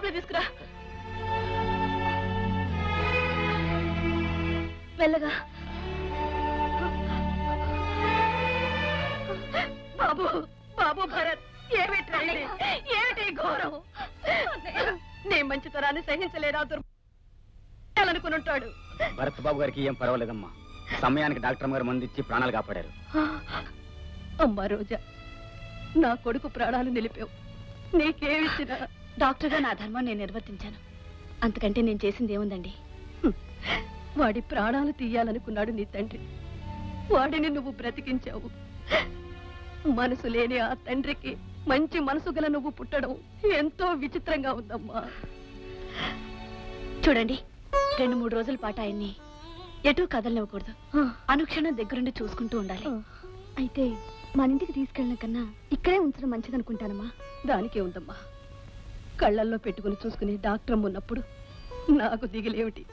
తొందరగా తీసుకురా. మెల్లగా. బాబు బాబు భరత్, ఏమిటి ఘోరం? నీ మంచితనాన్ని సహించలేరా దుర్మానుకుని ఉంటాడు. భరత్ బాబు గారికి ఏం పర్వాలేదమ్మా. సమయానికి డాక్టర్ గారు మందు ఇచ్చి ప్రాణాలు కాపాడారు. అమ్మా రోజా, నా కొడుకు ప్రాణాలు నిలిపావు. నీకేమిచ్చినా డాక్టర్గా నా ధర్మం నేను నిర్వర్తించాను. అంతకంటే నేను చేసింది ఏముందండి? వాడి ప్రాణాలు తీయాలనుకున్నాడు నీ తండ్రి. వాడిని నువ్వు బ్రతికించావు. మనసు లేని ఆ తండ్రికి మంచి మనసు గల నువ్వు పుట్టడం ఎంతో విచిత్రంగా ఉందమ్మా. చూడండి, 2-3 రోజుల పాటు ఆయన్ని ఎటూ కదలనివ్వకూడదు. అనుక్షణం దగ్గరుండి చూసుకుంటూ ఉండాలి. అయితే మన ఇంటికి తీసుకెళ్ళిన కన్నా ఇక్కడే ఉంచడం మంచిదనుకుంటానమ్మా. దానికే ఉందమ్మా. కళ్ళల్లో పెట్టుకుని చూసుకుని డాక్టర్ ఉన్నప్పుడు నాకు దిగులేమిటి?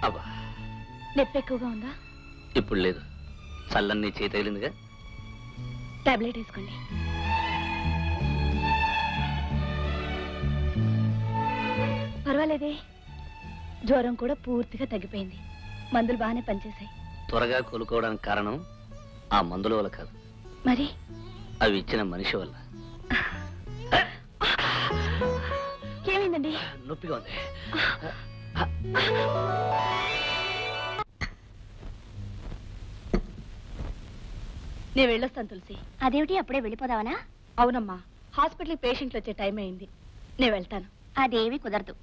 అబ్బా, నొప్పి ఎక్కువగా ఉందా? ఇప్పుడు లేదు. చల్లన్నీ చేయి తగిలిందిగా. టాబ్లెట్ వేసుకోండి. పర్వాలేదే, జ్వరం కూడా పూర్తిగా తగ్గిపోయింది. మందులు బాగానే పనిచేశాయి. త్వరగా కోలుకోవడానికి కారణం ఆ మందుల వల్ల కాదు, మరి అవి ఇచ్చిన మనిషి వల్ల. ఏమైందండి? నొప్పిగా ఉంది. నేను వెళ్ళొస్తాను తులసి. అదేమిటి, అప్పుడే వెళ్ళిపోదావనా? అవునమ్మా, హాస్పిటల్ పేషెంట్లు వచ్చే టైం అయింది. నేను వెళ్తాను. అదేవి కుదరదు.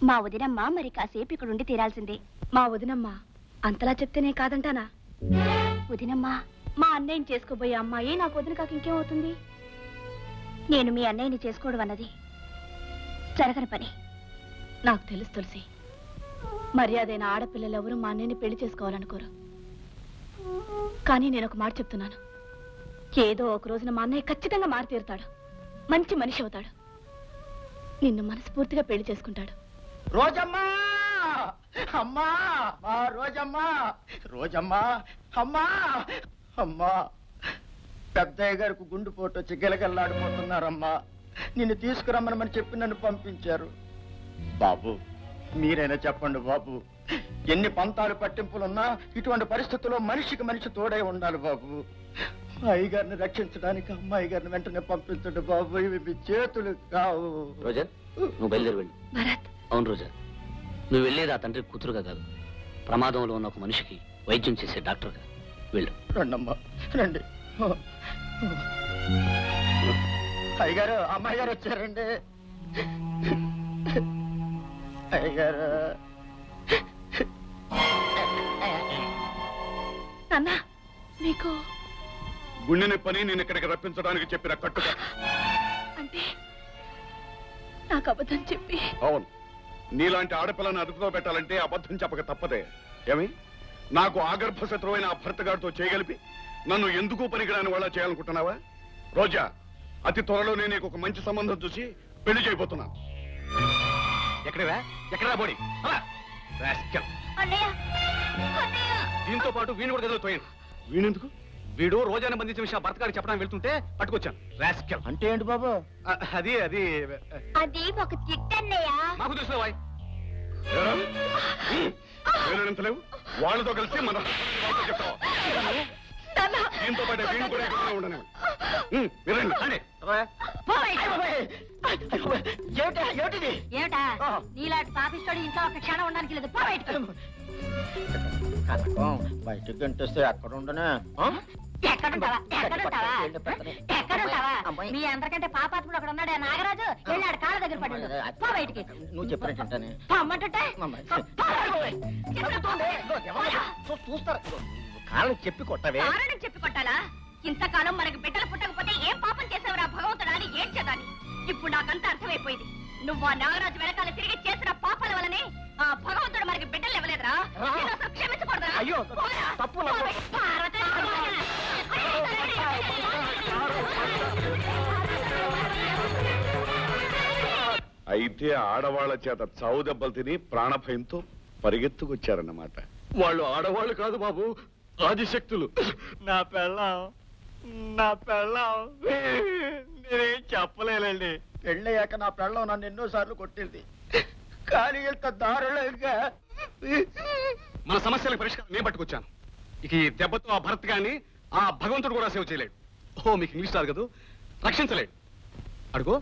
మా వదినమ్మ మరి కాసేపు ఇక్కడ ఉండి తీరాల్సిందే. మా వదినమ్మ అంతలా చెప్తేనే కాదంటానా? వదినమ్మ, మా అన్నయ్యని చేసుకోబోయే అమ్మాయి నాకు వదిన కాక ఇంకేమవుతుంది? నేను మీ అన్నయ్యని చేసుకోవడం అన్నది జరగని పని. నాకు తెలుసు తులసి. మర్యాదైన ఆడపిల్లలు ఎవరు మా అన్నయ్యని పెళ్లి చేసుకోవాలనుకోరు. కానీ నేను ఒక మాట చెప్తున్నాను, ఏదో ఒక రోజున మా అన్నయ్య ఖచ్చితంగా మారి తీరుతాడు. మంచి మనిషి అవుతాడు. నిన్ను మనస్ఫూర్తిగా పెళ్లి చేసుకుంటాడు. రోజమ్మా, అమ్మా, మా రోజమ్మా, రోజమ్మా, అమ్మా, అమ్మా. పెద్దయ్య గారికి గుండెపోటు వచ్చి గిలగల్లాడిపోతున్నారమ్మా. నిన్ను తీసుకురమ్మని చెప్పి నన్ను పంపించారు. బాబు, మీరైనా చెప్పండి బాబు. ఎన్ని పంతాలు పట్టింపులున్నా ఇటువంటి పరిస్థితుల్లో మనిషికి మనిషి తోడై ఉండాలి బాబు. అయ్యగారిని రక్షించడానికి అమ్మాయి గారిని వెంటనే పంపించండి బాబు. ఇవి మీ చేతులు కావు. రోజా, నువ్వు బయలుదేరి వెళ్ళు. భరత్, అవును రోజా, నువ్వు వెళ్ళేది ఆ తండ్రి కూతురుగా కాదు, ప్రమాదంలో ఉన్న ఒక మనిషికి వైద్యం చేసే డాక్టర్గా. వెళ్ళు. రండమ్మా, రండి. అయ్యగారు, అమ్మాయి గారు వచ్చారండి. అయ్యగారు. నాన్న, నీకు గుండె నొప్పని నేను ఇక్కడికి రప్పించడానికి చెప్పిన కట్టుగా. అంటే నాకు అబద్ధం చెప్పి? అవును, నీలాంటి ఆడపిల్లని అదుపులో పెట్టాలంటే అబద్ధం చెప్పక తప్పదే. ఏమి, నాకు ఆగర్భ శత్రువైన ఆ భర్తగాడితో చేయగలిపి నన్ను ఎందుకు పనికిరాని వాళ్ళ చేయాలనుకుంటున్నావా? రోజా, అతి త్వరలోనే నీకు ఒక మంచి సంబంధం చూసి పెళ్లి చేయబోతున్నాను. ఎక్కడా బోడి దీంతో పాటు వీణు కూడా గదిలో తోయాను. వీణెందుకు? వీడు రోజాను బంధించిన విషయం భర్త గారికి చెప్పడానికి వెళ్తుంటే పట్టుకొచ్చాను. రాస్కెల్. అంటే ఏంటి బాబు? అది అది అది ఒక చిట్టన్నయ్య. మాకు తెలుసు వాయ్. ఎంత లేవు వాళ్ళతో కలిసి మన చెప్తావా? దీంతో పాటు వీణు కూడా ఇక్కడ ఉండను. వినండి. ఏమిటిది? ఏమిటా నీలాంటి పాపిస్తోడు ఇంట్లో ఒక క్షణం ఉండడానికి లేదు. పో బయటకు. బయటకు గంటేస్తే ఎక్కడ ఉండనే? ఎక్కడుంటావా? ఎక్కడుంటావా? ఎక్కడుంటావా? మీ అందరికంటే పాపాత్ముడు అక్కడ ఉన్నాడు నాగరాజు. వెళ్ళాడు కాళ్ళ దగ్గర పడి. పో బయటికి. నువ్వు చెప్పినట్టుంటానే. పొమ్మంటుంటే చూస్తారు. కాళ్ళకి చెప్పి కొట్టవే. కారణం చెప్పి కొట్టాలా? ఇంతకాలం మనకు బిడ్డలు పుట్టకపోతే ఏం పాపం చేసేవరా భగవంతుడా అని ఏడ్చేదాన్ని. ఇప్పుడు నాకంతా అర్థమైపోయింది. నువ్వు ఆ నాగరాజు వెనకాల తిరిగి చేసిన పాపాల వల్లనే ఆ భగవంతుడు మనకి బిడ్డలు ఇవ్వలేదురా. క్షమించకూడదా? అయ్యో, తప్పు. అయితే ఆడవాళ్ల చేత చావు దెబ్బలు తిని ప్రాణభయంతో పరిగెత్తుకొచ్చారన్నమాట. వాళ్ళు ఆడవాళ్ళు కాదు బాబు, ఆదిశక్తులు. నా పెళ్ళం నా పెళ్ళం నేనేం చెప్పలేనండి. పెళ్ళయ్యాక నా పెళ్ళం నన్ను ఎన్నోసార్లు కొట్టింది, కానీ ఇంత దారుణంగా. మన సమస్యలకు పరిష్కారం నేను పట్టుకొచ్చాను. ఇక ఈ దెబ్బతో ఆ భరత్ గాని ఆ భగవంతుడు కూడా సేవ్ చేయలేడు. ఓ మీకు ఇంగ్లీష్ రాదు కదా, రక్షించలేడు. అడుగు.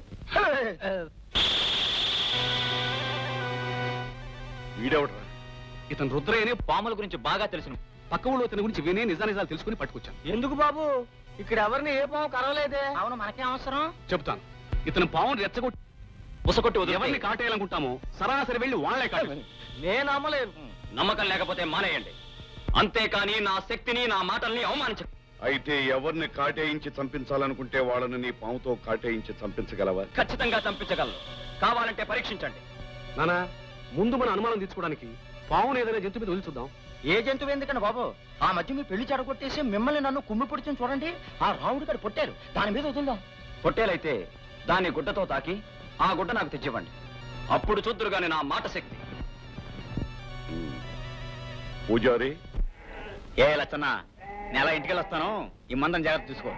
వీడెవడరా? ఇతను రుద్రయ్యని పాముల గురించి బాగా తెలుసును. పక్క ఊళ్ళో ఇతని గురించి విని నిజాలు తెలుసుకుని పట్టుకొచ్చాను. ఎందుకు బాబు? ఇక్కడ ఎవరిని ఏ పాము కరవలేదే. అవును, మనకేం అవసరం? చెప్తాను. ఇతను పామును రెచ్చగొట్టి ఉసకొట్టి ఎవరిని కాటేయాలనుకుంటామో సరాసరి వెళ్ళి వాళ్ళే కాదు. నేను నమ్మలేను. నమ్మకం లేకపోతే మానేయండి. అంతేకాని నా శక్తిని నా మాటల్ని అవమానించ. అయితే ఎవరిని కాటేయించి చంపించాలనుకుంటే వాళ్ళని నీ పాముతో కాటేయించి చంపించగలవా? ఖచ్చితంగా చంపించగలను. కావాలంటే పరీక్షించండి. నానా, ముందు మన అనుమానం తీర్చుకోవడానికి పావును ఏదైనా జంతు మీద వదులుచుద్దాం. ఏ జంతువు ఎందుకండి బాబు? ఆ మధ్య మీ పెళ్లి చెడగొట్టేసి మిమ్మల్ని నన్ను కుమ్మి పొడిచి చూడండి. ఆ రాముడి గారు పొట్టారు, దాని మీద వదులుదాం. పొట్టేలైతే దాన్ని గుడ్డతో తాకి ఆ గుడ్డ నాకు తెచ్చివ్వండి. అప్పుడు చూద్దురు గాని నా మాట శక్తి. పూజారి, ఏ లచ్చన్న, నెల ఇంటికి వస్తాను. ఈ మందం జాగ్రత్త చూసుకో.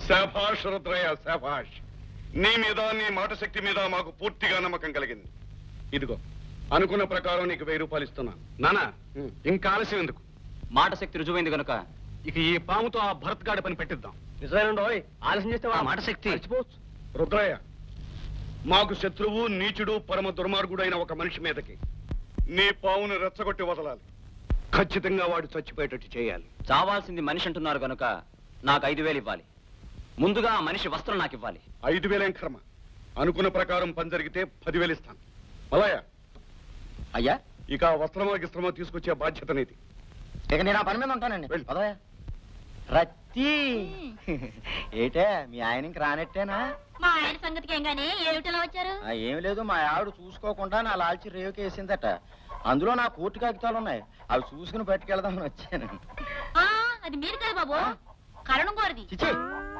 శభాష్ రుద్రయ్య, శభాష్. నీ మీద నీ మాట శక్తి మీద మాకు పూర్తిగా నమ్మకం కలిగింది. ఇదిగో, అనుకున్న ప్రకారం నీకు 1000 రూపాయలు ఇస్తున్నాను. నానా, ఇంకా ఆలస్యం ఎందుకు? మాట శక్తి రుజువైంది గనుక ఇక ఈ పాముతో ఆ భరత్ గాడి పని పెట్టిద్దాం. నిజమేనండి, ఆలస్యం చేస్తే ఆ మాట శక్తి మర్చిపోవచ్చు. రుద్రయ్య, మాకు శత్రువు, నీచుడు, పరమ దుర్మార్గుడైన ఒక మనిషి మీదకి నీ పావును రెచ్చగొట్టి వదలాలి. ఖచ్చితంగా వాడు చచ్చిపోయేటట్టు చేయాలి. చావాల్సింది మనిషి అంటున్నారు గనుక నాకు 5000 ఇవ్వాలి. ముందుగా ఆ మనిషి వస్త్రం నాకు ఇవ్వాలి. 5000 ఏం కర్మ. అనుకున్న ప్రకారం పని జరిగితే 10,000 ఇస్తాను. మలయ్య, అయ్యా, ఇక ఆ వస్త్రమో గిస్త్రమో తీసుకొచ్చే బాధ్యత నీది. ఇక నేను ఆ పని మీద ఉంటానండి. వెళ్ళు. పదవయ్యా. రత్తి ఏటే మీ ఆయన ఇంక రానట్టేనా? మా ఆయన సంగతికి ఏం గానీ ఏమిటలా వచ్చారు? ఏమి లేదు, మా ఆవిడ చూసుకోకుండా నా లాల్చి రేవుకేసిందట. అందులో నా కోర్టు కాగితాలు ఉన్నాయి, అవి చూసుకుని పట్టుకెళ్దామని వచ్చాను. ఆ, అది మీరు కదా బాబు, కరణం కోరిది. చిచి,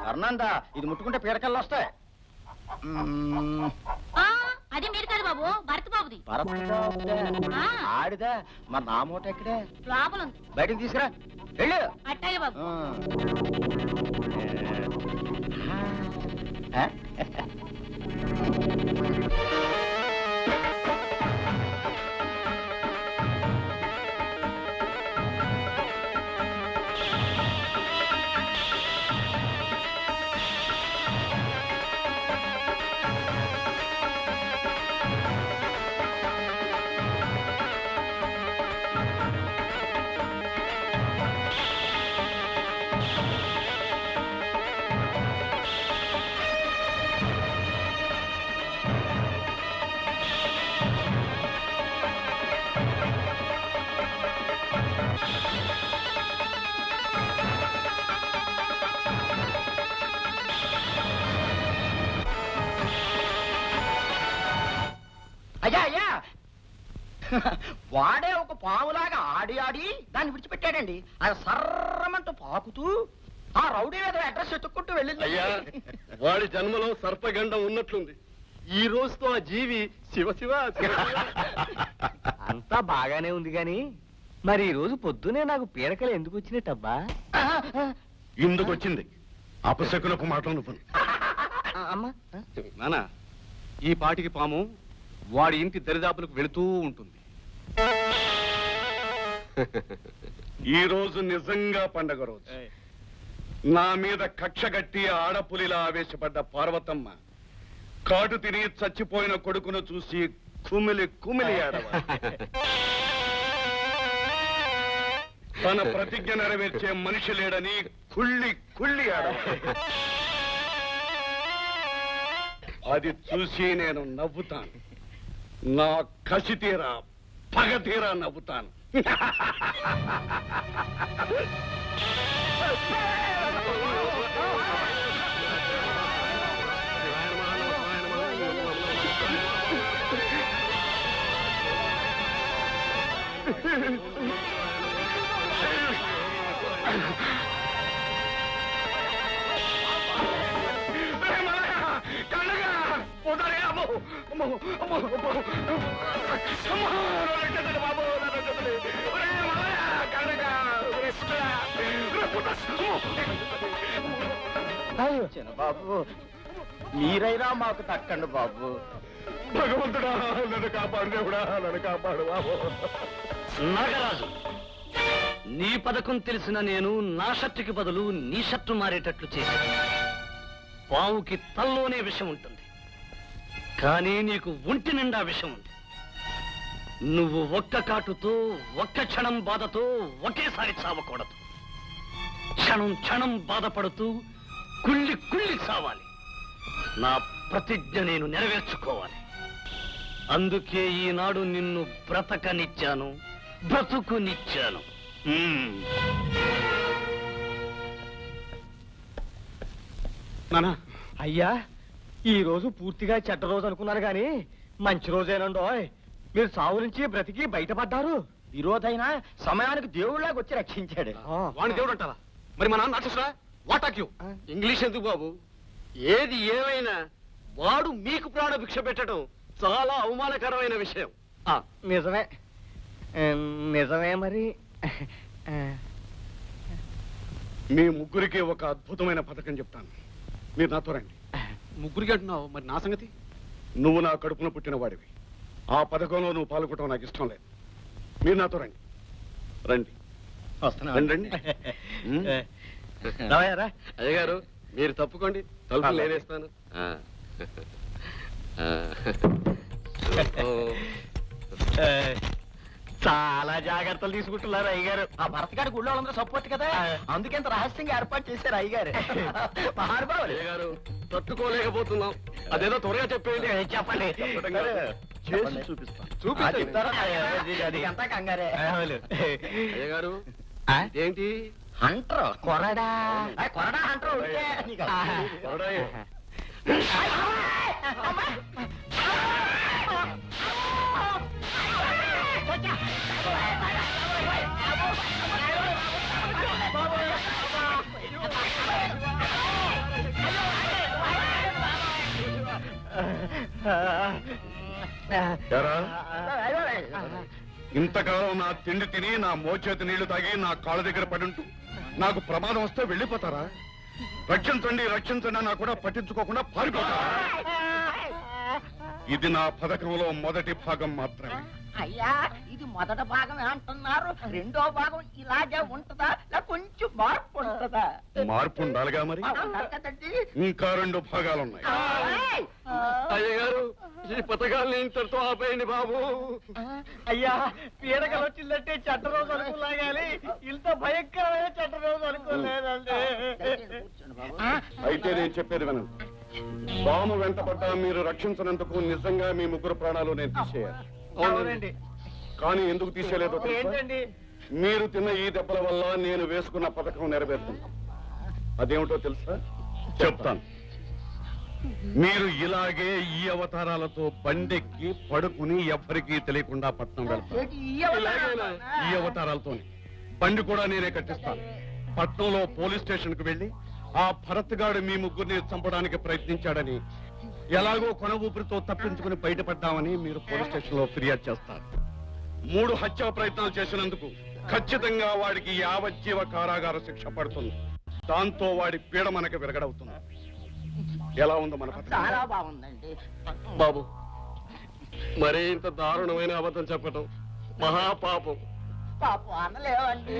కర్ణందా, ఇది ముట్టుకుంటే పీడకల్లు వస్తాయి. ఆ, అది మీరు కదా బాబు, భరత్ బాబుది. ఆ. ఆడిదా, మరి నా మూట ఎక్కడే? లోపల ఉంది. బయటకు తీసుకురా, వెళ్ళు. అట్టాగే బాబు. ఆ? అయ్యా అయ్యా, వాడే ఒక పావులాగా ఆడి ఆడి దాన్ని విడిచిపెట్టాడండి. అది సర్రమంటూ పాకుతూ ఆ రౌడీ మీద అడ్రస్ ఎత్తుక్కుంటూ వెళ్ళింది. అయ్యా, వాడి జన్మలో సర్పగండం ఉన్నట్లుంది. ఈ రోజుతో ఆ జీవి శివ శివ. అంతా బాగానే ఉంది గాని మరి ఈ రోజు పొద్దునే నాకు పీడకలు ఎందుకు వచ్చినట్టబ్బా? ఇందుకు వచ్చింది అపశకునపు మాటలు నువ్వు. అమ్మా, నానా, ఈ పాటికి పాము వాడి ఇంటి దరిదాపులకు వెళుతూ ఉంటుంది. ఈ రోజు నిజంగా పండగ రోజు. నా మీద కక్ష గట్టి ఆడపులిలా ఆవేశపడ్డ పార్వతమ్మ కాటు తిని చచ్చిపోయిన కొడుకును చూసి కుమిలి కుమిలి ఆడవాలి. తన ప్రతిజ్ఞ నెరవేర్చే మనిషి లేడని కుళ్ళి కుళ్ళి ఆడవాలి. అది చూసి నేను నవ్వుతాను. నా కసి తీరా పగ తీరా నవ్వుతాను. బాబు మీరైనా మాకు దక్కండి బాబు. భగవంతుడా నన్ను కాపాడు, దేవుడా నన్ను కాపాడు బాబు. నాగరాజు, నీ పథకం తెలిసిన నేను నా షర్టుకి బదులు నీ షర్టు మారేటట్లు చేశాను. పావుకి తల్లోనే విషం ఉంటుంది, కానీ నీకు ఒంటి నిండా విషం ఉంది. నువ్వు ఒక్క కాటుతో ఒక్క క్షణం బాధతో ఒకేసారి చావకూడదు. క్షణం క్షణం బాధపడుతూ కుళ్ళి కుళ్ళి చావాలి. నా ప్రతిజ్ఞ నేను నెరవేర్చుకోవాలి. అందుకే ఈనాడు నిన్ను బ్రతకనిచ్చాను, బ్రతుకునిచ్చాను. నానా, అయ్యా ఈ రోజు పూర్తిగా చెడ్డ రోజు అనుకున్నారు గాని మంచి రోజేనండో. మీరు సావు నుంచి బ్రతికి బయటపడ్డారు. ఈ రోజైనా సమయానికి దేవుళ్ళకి వచ్చి రక్షించాడు. వాడిని దేవుడు అంటారా? మరి మా నాన్న రాక్షసుడా? వాటాక్ యు. ఇంగ్లీష్ ఎందుకు బాబు? ఏది ఏమైనా వాడు మీకు ప్రాణ భిక్ష పెట్టడం చాలా అవమానకరమైన విషయం. నిజమే నిజమే మరి. మీ ముగ్గురికి ఒక అద్భుతమైన పథకం చెప్తాను. మీరు నాతో రండి. ముగ్గురికి అంటున్నావు, మరి నా సంగతి? నువ్వు నా కడుపున పుట్టిన వాడివి. ఆ పథకంలో నువ్వు పాల్గొనడం నాకు ఇష్టం లేదు. మీరు నాతో రండి. రండి రండి. అయ్య గారు మీరు తప్పుకోండి, తలుపు లేనేస్తాను. చాలా జాగ్రత్తలు తీసుకుంటున్నారు అయ్యగారు. ఆ భరతగారి గుళ్ళో వాళ్ళందరూ సపోర్ట్ కదా, అందుకెంత రహస్యంగా ఏర్పాటు చేశారు అయ్యగారు. గారు తట్టుకోలేకపోతున్నాం. అదేదో త్వరగా చెప్పేయండి. చెప్పండి. చేసి చూపిస్తాను. చెప్తారా? అది అంతా కంగారే. అయ్య గారు ఏంటి? హంటర్ కొరడా కొరడా హంటర్. ఇంతకాలం నా తిండి తిని నా మోచేతి నీళ్లు తాగి నా కాళ్ళ దగ్గర పడి ఉంటూ నాకు ప్రమాదం వస్తే వెళ్ళిపోతారా? రక్షించండి రక్షించండి అన్నా కూడా పట్టించుకోకుండా పారిపోతారా? ఇది నా పథకంలో మొదటి భాగం మాత్రమే. అయ్యా ఇది మొదటి భాగం అంటున్నారు, రెండో భాగం ఇలాగే ఉంటదా కొంచెం మార్పు ఉంటదా? మార్పు ఉండాలిగా మరి. ఇంకా 2 భాగాలున్నాయి. అయ్య గారు ఈ పథకాలను ఇంతటితో ఆపేయండి బాబు. అయ్యా పీడకలు వచ్చిందంటే చెడ్డ రోజు అనుకోలాగాలి, ఇంత భయంకరమైన చెడ్డ రోజు అనుకోలేదండి. అయితే నేను చెప్పేది వినండి. బాము వెంటపడ్డా మీరు రక్షించినందుకు నిజంగా మీ ముగ్గురు ప్రాణాలు నేను తీసేయాలి. అవునండి. కానీ ఎందుకు తీసేయలేదో తెలుసా? ఏంటండి? మీరు తిన్న ఈ దెబ్బల వల్ల నేను వేసుకున్న పథకం నెరవేరుతుంది. అదేమిటో తెలుసా? చెప్తాను. మీరు ఇలాగే ఈ అవతారాలతో బండెక్కి పడుకుని ఎవ్వరికీ తెలియకుండా పట్నం వెళ్తారు. ఈ అవతారాలతోనే బండి కూడా నేనే కట్టిస్తాను. పట్నంలో పోలీస్ స్టేషన్ కు వెళ్లి ఆ భరత్ గాడు మీ ముగ్గురిని చంపడానికి ప్రయత్నించాడని, ఎలాగో కొన ఊపిరితో తప్పించుకుని బయటపడ్డామని మీరు పోలీస్ స్టేషన్ లో ఫిర్యాదు చేస్తారు. 3 హత్యా ప్రయత్నాలు చేసినందుకు ఖచ్చితంగా వాడికి యావజ్జీవ కారాగార శిక్ష పడుతుంది. దాంతో వాడి పీడ మనకి విరగడవుతుంది. ఎలా ఉందో మన పథకం? చాలా బాగుందండి. బాబు మరీ ఇంత దారుణమైన అబద్ధం చెప్పటం మహాపాపం. పాపం అనలేవండి,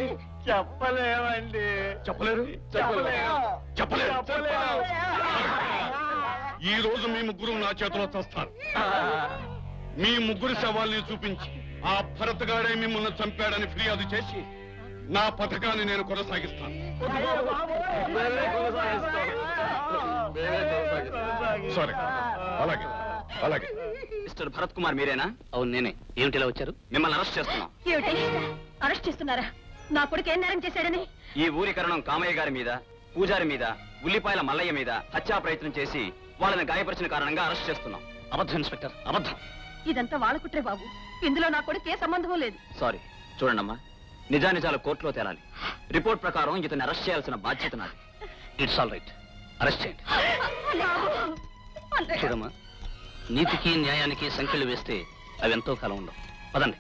చెప్పలేవండి. చెప్పలేరు చెప్పలేరు. ఈ రోజు మీ ముగ్గురు నా చేతిలో చస్తారు. మీ ముగ్గురు శవాల్ని చూపించి ఆ భరతగాడే మిమ్మల్ని చంపాడని ఫిర్యాదు చేసి నా పథకాన్ని నేను కొనసాగిస్తాను. సరే, అలాగే అలాగే. మిస్టర్ భరత్ కుమార్ మీరేనా? అవును నేనే. ఏమిటి ఇలా వచ్చారు? మిమ్మల్ని అరెస్ట్ చేస్తున్నాం. ఏమిటి అరెస్ట్ చేస్తున్నారా? నా కొడుకు ఏం నేరం చేశాడని? ఈ ఊరి కరణం కామయ్య గారి మీద, పూజారి మీద, ఉల్లిపాయల మల్లయ్య మీద హత్యా ప్రయత్నం చేసి వాళ్ళని గాయపరిచిన కారణంగా అరెస్ట్ చేస్తున్నాం. అబద్ధం ఇన్స్పెక్టర్, అబద్ధం. ఇదంతా వాళ్ళ కుట్రే బాబు. ఇందులో నా కొడుకు ఏ సంబంధం లేదు. సారీ. చూడండమ్మా, నిజానిజాలు కోర్టులో తేలాలి. రిపోర్ట్ ప్రకారం ఇతన్ని అరెస్ట్ చేయాల్సిన బాధ్యత నాది. ఇట్స్ ఆల్ రైట్, అరెస్ట్ చేయండి. చూడమ్మా, నీతికి న్యాయానికి సంఖ్యలు వేస్తే అవి ఎంతో కాలం ఉండవు. పదండి.